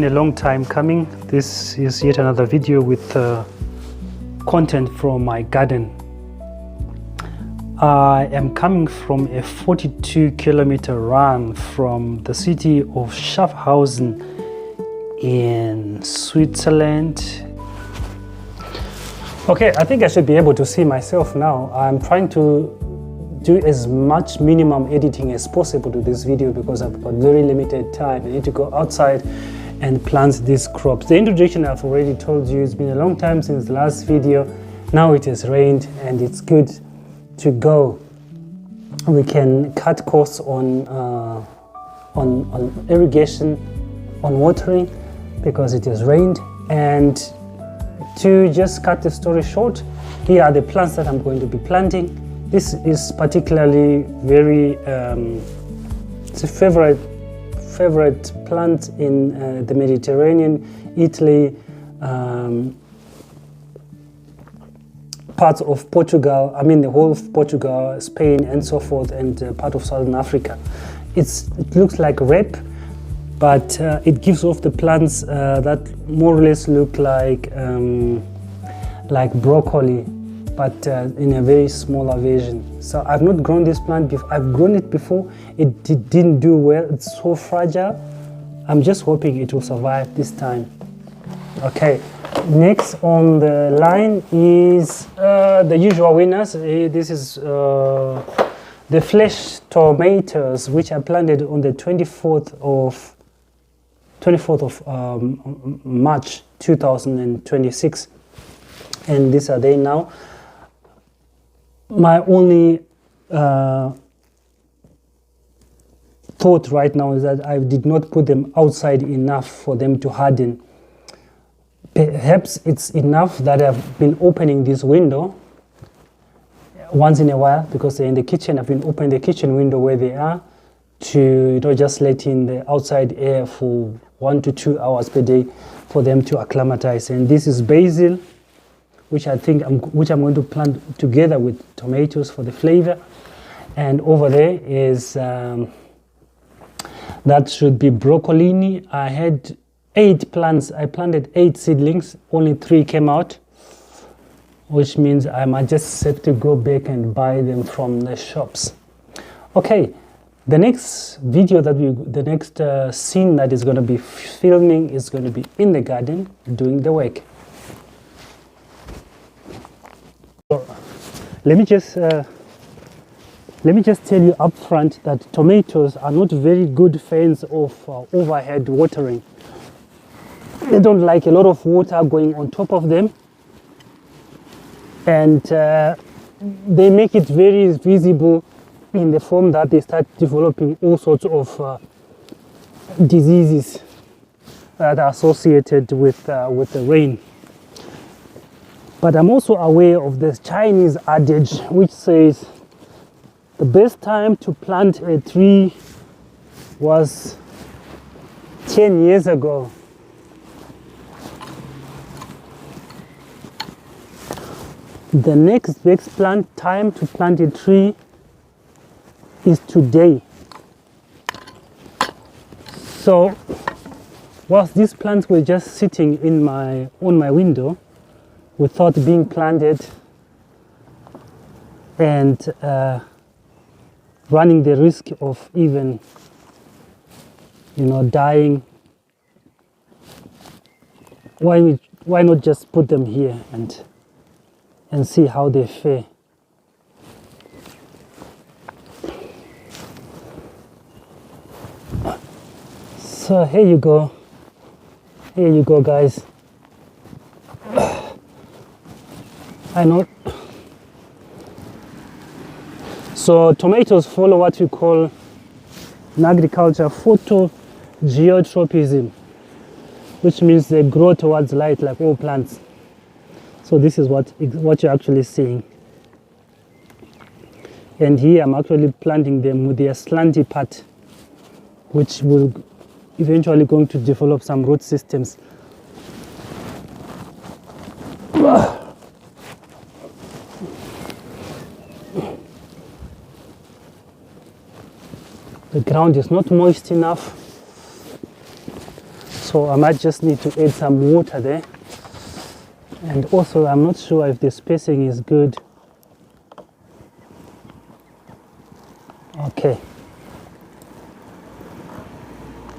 A long time coming. This is yet another video with content from my garden. I am coming from a 42-kilometer run from the city of Schaffhausen in Switzerland. Okay, I think I should be able to see myself now. I'm trying to do as much minimum editing as possible to this video because I've got very limited time. I need to go outside and plant these crops. The introduction I've already told you. It's been a long time since the last video. Now it has rained and it's good to go. We can cut costs on irrigation, on watering, because it has rained. And to just cut the story short, here are the plants that I'm going to be planting. This is particularly very, it's a favorite plant in the Mediterranean, Italy, parts of Portugal, the whole of Portugal, Spain and so forth, and part of Southern Africa. It looks like rape, but it gives off the plants that more or less look like broccoli, but in a very smaller version. So I've not grown this plant before. I've grown it before. It didn't do well. It's so fragile. I'm just hoping it will survive this time. Okay, next on the line is the usual winners. This is the flesh tomatoes, which I planted on the 24th of March 2026, and these are they now. My only thought right now is that I did not put them outside enough for them to harden. Perhaps it's enough that I've been opening this window once in a while, because they're in the kitchen. I've been opening the kitchen window where they are to just let in the outside air for 1 to 2 hours per day for them to acclimatize. And this is basil, which I'm going to plant together with tomatoes for the flavor. And over there is that should be broccolini. I had 8 plants. I planted 8 seedlings. Only 3 came out, which means I might just have to go back and buy them from the shops. Okay, the next video the next scene that is going to be filming is going to be in the garden doing the work. Let me just tell you up front that tomatoes are not very good fans of overhead watering. They don't like a lot of water going on top of them, and they make it very visible in the form that they start developing all sorts of diseases that are associated with the rain. But I'm also aware of this Chinese adage which says the best time to plant a tree was 10 years ago. The next best time to plant a tree is today. So whilst these plants were just sitting on my window without being planted and running the risk of even dying, why not just put them here and see how they fare. So here you go guys. I know. So tomatoes follow what we call in agriculture photogeotropism, which means they grow towards light like all plants. So this is what you're actually seeing. And here I'm actually planting them with their slanty part, which will eventually going to develop some root systems. The ground is not moist enough, So I might just need to add some water there. And also I'm not sure if the spacing is good. Okay.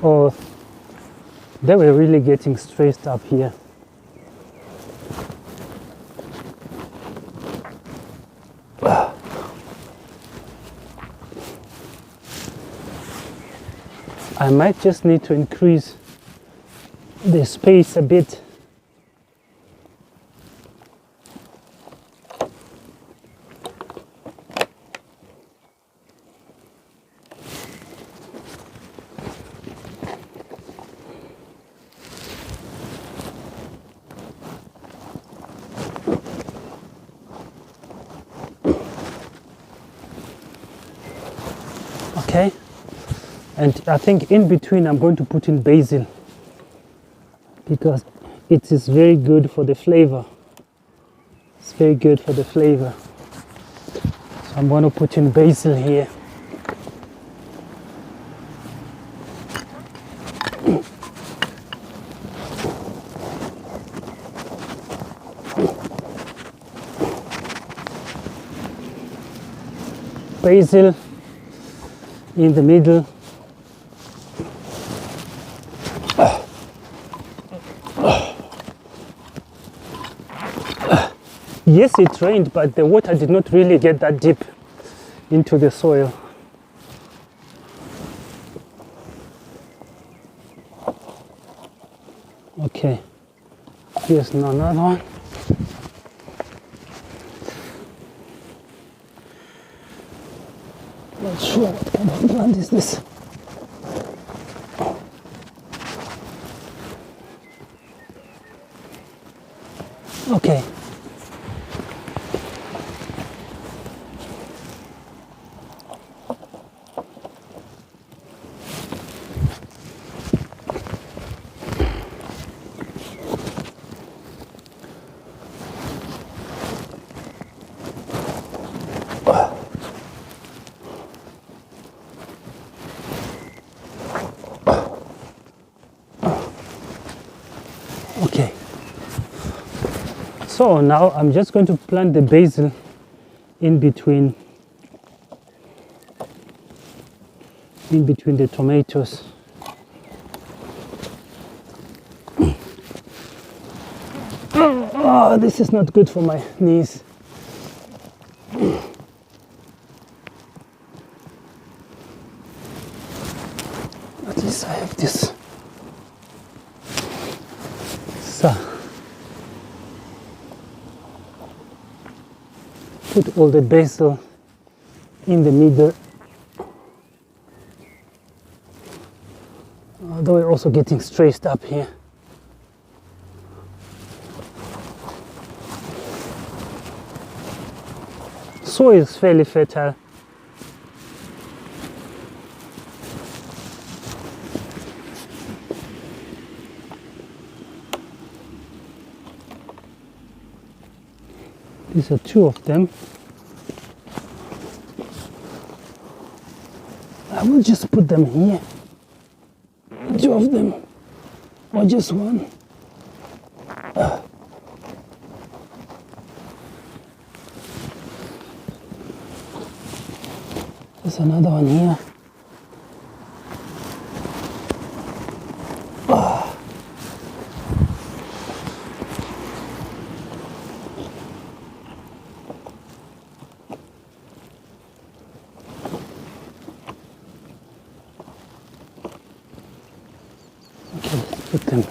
Oh, they were really getting stressed up here. I might just need to increase the space a bit. Okay. And I think in between I'm going to put in basil because it is very good for the flavor. It's very good for the flavor. So I'm going to put in basil here. Basil in the middle. Yes, it rained, but the water did not really get that deep into the soil. Okay, here's another one. Not sure what kind of plant is this. Okay. Okay, so now I'm just going to plant the basil in between the tomatoes. Oh, this is not good for my knees. At least I have this. So, put all the basil in the middle. Although we're also getting stressed up here. Soil is fairly fertile. These are two of them. I will just put them here. Two of them, or just one. There's another one here. Okay, let's put them.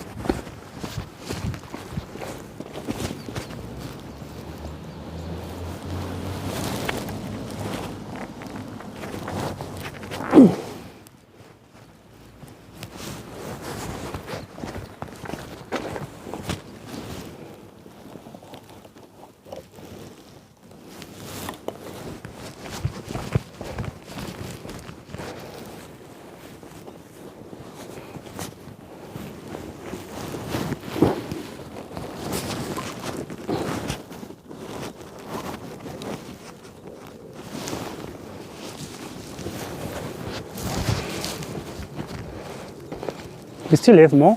We still have more.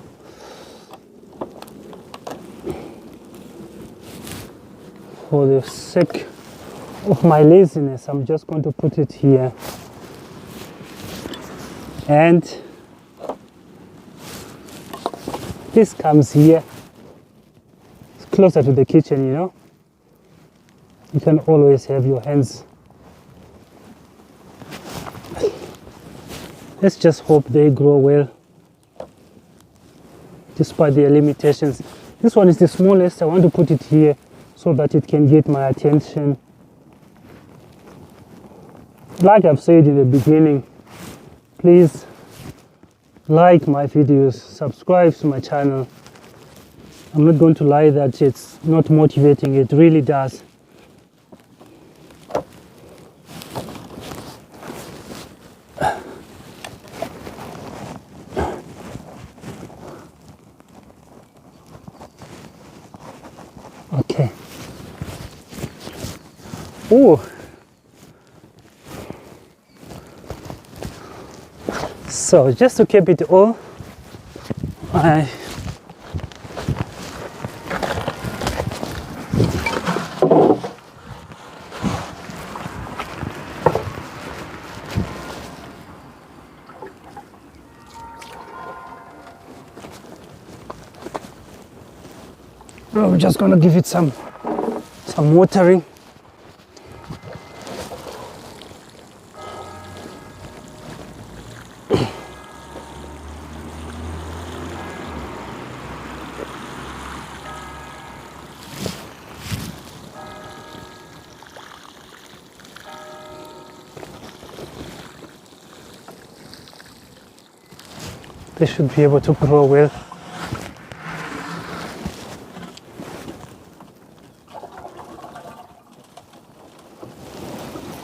for the sake of my laziness, I'm just going to put it here. And this comes here. It's closer to the kitchen, you know. You can always have your hands. Let's just hope they grow well, despite their limitations. This one is the smallest. I want to put it here so that it can get my attention. Like I've said in the beginning, please like my videos, subscribe to my channel. I'm not going to lie that it's not motivating, it really does. Okay. Oh. So just to keep it all, we're just going to give it some watering. They should be able to grow well.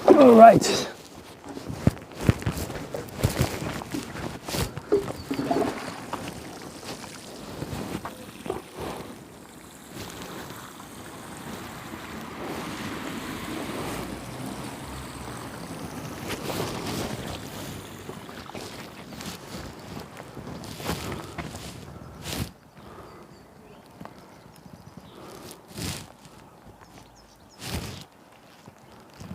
All right.